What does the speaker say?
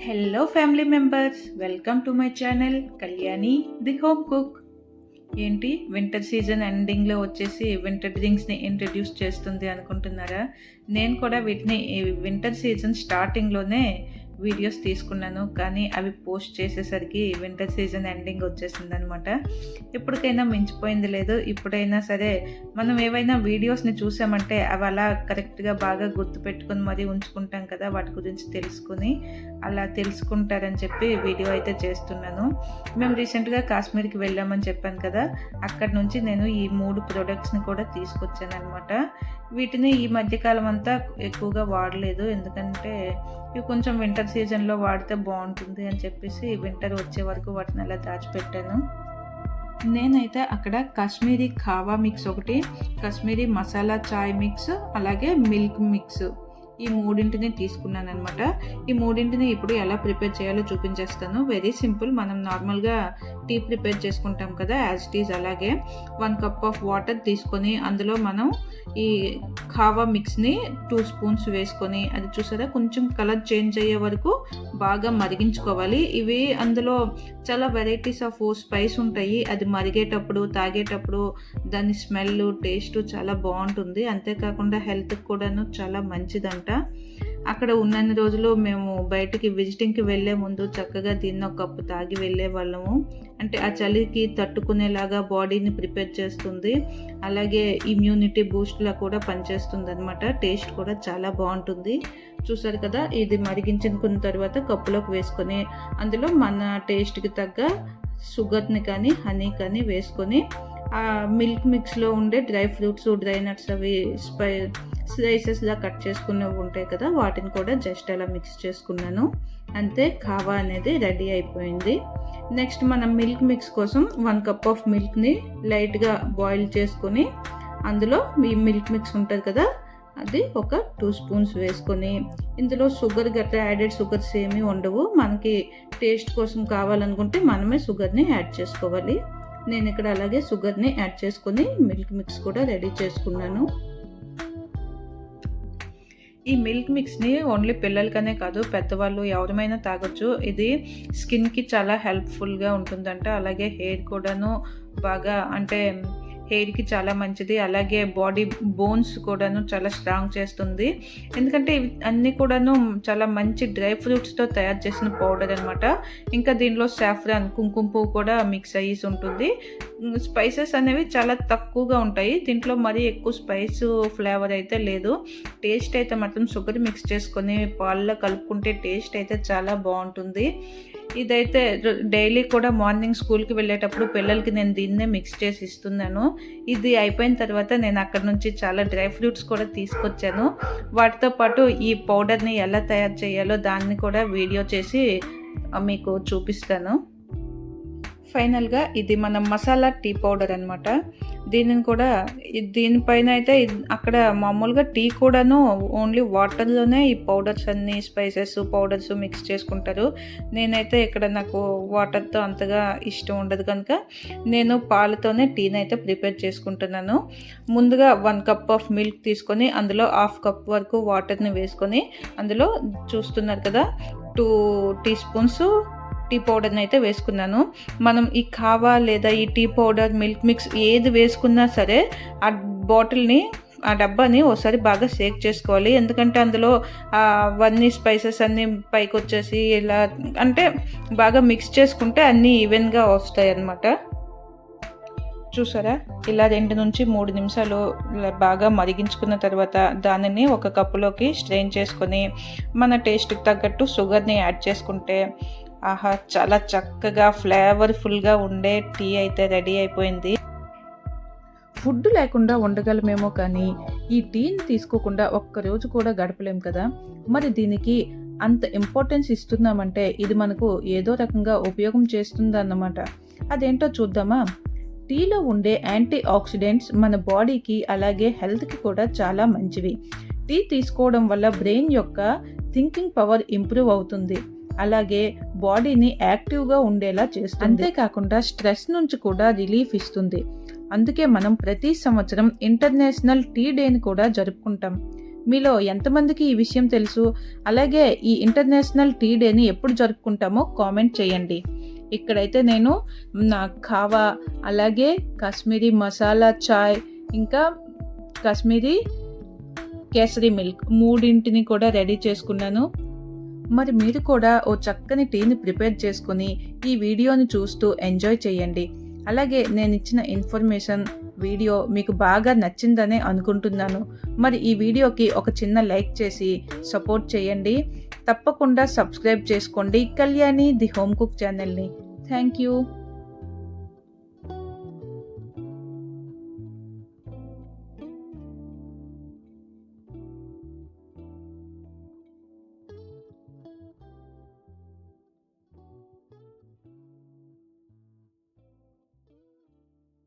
Hello family members, welcome to my channel Kalyani the home cook. ఏంటి winter season ఎండింగ్లో వచ్చేసి winter డ్రింక్స్ని introduce చేస్తుంది అనుకుంటున్నారా? నేను కూడా వీటిని వింటర్ సీజన్ స్టార్టింగ్లోనే వీడియోస్ తీసుకున్నాను, కానీ అవి పోస్ట్ చేసేసరికి వింటర్ సీజన్ ఎండింగ్ వచ్చేసింది అనమాట. ఇప్పటికైనా మించిపోయింది లేదు. ఇప్పుడైనా సరే మనం ఏవైనా వీడియోస్ని చూసామంటే అవి అలా కరెక్ట్గా బాగా గుర్తుపెట్టుకొని మరీ ఉంచుకుంటాం కదా, వాటి గురించి తెలుసుకుని అలా తెలుసుకుంటారని చెప్పి వీడియో అయితే చేస్తున్నాను. మేము రీసెంట్గా కాశ్మీర్కి వెళ్ళామని చెప్పాను కదా, అక్కడ నుంచి నేను ఈ 3 ప్రోడక్ట్స్ని కూడా తీసుకొచ్చాను అనమాట. వీటిని ఈ మధ్యకాలం అంతా ఎక్కువగా వాడలేదు, ఎందుకంటే ఇవి కొంచెం వింటర్ సీజన్లో వాడితే బాగుంటుంది అని చెప్పేసి వింటర్ వచ్చే వరకు వాటిని అలా దాచిపెట్టాను. నేనైతే అక్కడ కాశ్మీరీ ఖావా మిక్స్ ఒకటి, కాశ్మీరీ మసాలా చాయ్ మిక్స్, అలాగే మిల్క్ మిక్స్, ఈ 3ని తీసుకున్నాను అనమాట. ఈ 3ని ఇప్పుడు ఎలా ప్రిపేర్ చేయాలో చూపించేస్తాను. Very simple. మనం నార్మల్గా టీ ప్రిపేర్ చేసుకుంటాం కదా, యాజ్ ఇట్ ఈజ్ అలాగే 1 కప్ ఆఫ్ వాటర్ తీసుకొని అందులో మనం ఈ ఖావా మిక్స్ని 2 స్పూన్స్ వేసుకొని, అది చూసారా కొంచెం కలర్ చేంజ్ అయ్యే వరకు బాగా మరిగించుకోవాలి. ఇవి అందులో చాలా వెరైటీస్ ఆఫ్ స్పైస్ ఉంటాయి. అది మరిగేటప్పుడు తాగేటప్పుడు దాని స్మెల్ టేస్ట్ చాలా బాగుంటుంది. అంతేకాకుండా హెల్త్కి కూడాను చాలా మంచిదంట. అక్కడ ఉన్నన్ని రోజులు మేము బయటికి విజిటింగ్కి వెళ్ళే ముందు చక్కగా దీన్ని 1 కప్పు తాగి వెళ్ళే వాళ్ళము. అంటే ఆ చలికి తట్టుకునేలాగా బాడీని ప్రిపేర్ చేస్తుంది, అలాగే ఇమ్యూనిటీ బూస్ట్లా కూడా పనిచేస్తుంది అనమాట. టేస్ట్ కూడా చాలా బాగుంటుంది. చూసారు కదా, ఇది మరిగించుకున్న తర్వాత కప్పులోకి వేసుకొని అందులో మన టేస్ట్కి తగ్గ షుగర్ని కానీ హనీ కానీ వేసుకొని, ఆ మిల్క్ మిక్స్లో ఉండే డ్రై ఫ్రూట్స్, డ్రై నట్స్ అవి స్లైసెస్లా కట్ చేసుకున్నవి ఉంటాయి కదా, వాటిని కూడా జస్ట్ అలా మిక్స్ చేసుకున్నాను. అంతే, ఖావా అనేది రెడీ అయిపోయింది. నెక్స్ట్ మనం మిల్క్ మిక్స్ కోసం 1 కప్ ఆఫ్ మిల్క్ని లైట్గా బాయిల్ చేసుకొని అందులో ఈ మిల్క్ మిక్స్ ఉంటుంది కదా, అది ఒక 2 స్పూన్స్ వేసుకొని, ఇందులో షుగర్ గట్రా యాడెడ్ షుగర్స్ ఏమీ ఉండవు. మనకి టేస్ట్ కోసం కావాలనుకుంటే మనమే షుగర్ని యాడ్ చేసుకోవాలి. నేను ఇక్కడ అలాగే షుగర్ని యాడ్ చేసుకొని మిల్క్ మిక్స్ కూడా రెడీ చేసుకున్నాను. ఈ మిల్క్ మిక్స్ని ఓన్లీ పిల్లలకనే కాదు, పెద్దవాళ్ళు ఎవరైనా తాగొచ్చు. ఇది స్కిన్కి చాలా హెల్ప్ఫుల్గా ఉంటుందంట. అలాగే హెయిర్ కూడాను బాగా, అంటే హెయిర్కి చాలా మంచిది. అలాగే బాడీ బోన్స్ కూడాను చాలా స్ట్రాంగ్ చేస్తుంది. ఎందుకంటే ఇవి అన్నీ కూడాను చాలా మంచి డ్రై ఫ్రూట్స్తో తయారు చేసిన పౌడర్ అనమాట. ఇంకా దీనిలో సాఫ్రాన్, కుంకుమ పువ్వు కూడా మిక్స్ అయ్యి ఉంటుంది. స్పైసెస్ అనేవి చాలా తక్కువగా ఉంటాయి. దీంట్లో మరీ ఎక్కువ స్పైస్ ఫ్లేవర్ అయితే లేదు. టేస్ట్ అయితే మాత్రం షుగర్ మిక్స్ చేసుకొని పాలలో కలుపుకుంటే టేస్ట్ అయితే చాలా బాగుంటుంది. ఇదైతే డైలీ కూడా మార్నింగ్ స్కూల్కి వెళ్ళేటప్పుడు పిల్లలకి నేను దీన్నే మిక్స్ చేసి ఇస్తున్నాను. ఇది అయిపోయిన తర్వాత నేను అక్కడ నుంచి చాలా డ్రై ఫ్రూట్స్ కూడా తీసుకొచ్చాను. వాటితో పాటు ఈ పౌడర్ని ఎలా తయారు చేయాలో దాన్ని కూడా వీడియో చేసి మీకు చూపిస్తాను. ఫైనల్గా ఇది మన మసాలా టీ పౌడర్ అనమాట. దీనిని కూడా దీనిపైన అయితే అక్కడ మామూలుగా టీ కూడాను ఓన్లీ వాటర్లోనే ఈ పౌడర్స్ అన్ని స్పైసెస్ పౌడర్స్ మిక్స్ చేసుకుంటారు. నేనైతే ఇక్కడ నాకు వాటర్తో అంతగా ఇష్టం ఉండదు కనుక నేను పాలతోనే టీని అయితే ప్రిపేర్ చేసుకుంటున్నాను. ముందుగా 1 కప్ ఆఫ్ మిల్క్ తీసుకొని అందులో 1/2 కప్ వరకు వాటర్ని వేసుకొని అందులో చూస్తున్నారు కదా 2 టీ స్పూన్స్ టీ పౌడర్ని అయితే వేసుకున్నాను. మనం ఈ ఖావా లేదా ఈ టీ పౌడర్, మిల్క్ మిక్స్ ఏది వేసుకున్నా సరే ఆ బాటిల్ని, ఆ డబ్బాని ఒకసారి బాగా షేక్ చేసుకోవాలి. ఎందుకంటే అందులో అవన్నీ స్పైసెస్ అన్నీ పైకి వచ్చేసి ఇలా అంటే బాగా మిక్స్ చేసుకుంటే అన్నీ ఈవెన్గా వస్తాయి అన్నమాట. చూసారా, ఇలా 2 నుంచి 3 నిమిషాలు బాగా మరిగించుకున్న తర్వాత దానిని ఒక కప్పులోకి స్ట్రెయిన్ చేసుకొని మన టేస్ట్కి తగ్గట్టు షుగర్ని యాడ్ చేసుకుంటే ఆహా, చాలా చక్కగా ఫ్లేవర్ఫుల్గా ఉండే టీ అయితే రెడీ అయిపోయింది. ఫుడ్ లేకుండా ఉండగలమేమో, కానీ ఈ టీని తీసుకోకుండా ఒక్కరోజు కూడా గడపలేం కదా. మరి దీనికి అంత ఇంపార్టెన్స్ ఇస్తున్నామంటే ఇది మనకు ఏదో రకంగా ఉపయోగం చేస్తుందన్నమాట. అదేంటో చూద్దామా. టీలో ఉండే యాంటీ ఆక్సిడెంట్స్ మన బాడీకి అలాగే హెల్త్కి కూడా చాలా మంచివి. టీ తీసుకోవడం వల్ల బ్రెయిన్ యొక్క థింకింగ్ పవర్ ఇంప్రూవ్ అవుతుంది, అలాగే బాడీని యాక్టివ్గా ఉండేలా చేస్తుంది. అంతేకాకుండా స్ట్రెస్ నుంచి కూడా రిలీఫ్ ఇస్తుంది. అందుకే మనం ప్రతి సంవత్సరం ఇంటర్నేషనల్ టీ డేని కూడా జరుపుకుంటాం. మీలో ఎంతమందికి ఈ విషయం తెలుసు? అలాగే ఈ ఇంటర్నేషనల్ టీ డేని ఎప్పుడు జరుపుకుంటామో కామెంట్ చేయండి. ఇక్కడైతే నేను నా ఖావా, అలాగే కాశ్మీరీ మసాలా చాయ్, ఇంకా కాశ్మీరీ కేసరి మిల్క్ మూడింటిని కూడా రెడీ చేసుకున్నాను. మరి మీరు కూడా ఓ చక్కని టీని ప్రిపేర్ చేసుకుని ఈ వీడియోని చూస్తూ ఎంజాయ్ చేయండి. అలాగే నేను ఇచ్చిన ఇన్ఫర్మేషన్ వీడియో మీకు బాగా నచ్చిందనే అనుకుంటున్నాను. మరి ఈ వీడియోకి ఒక చిన్న లైక్ చేసి సపోర్ట్ చేయండి. తప్పకుండా సబ్స్క్రైబ్ చేసుకోండి కళ్యాణి ది హోమ్ కుక్ ఛానల్ని. Thank you.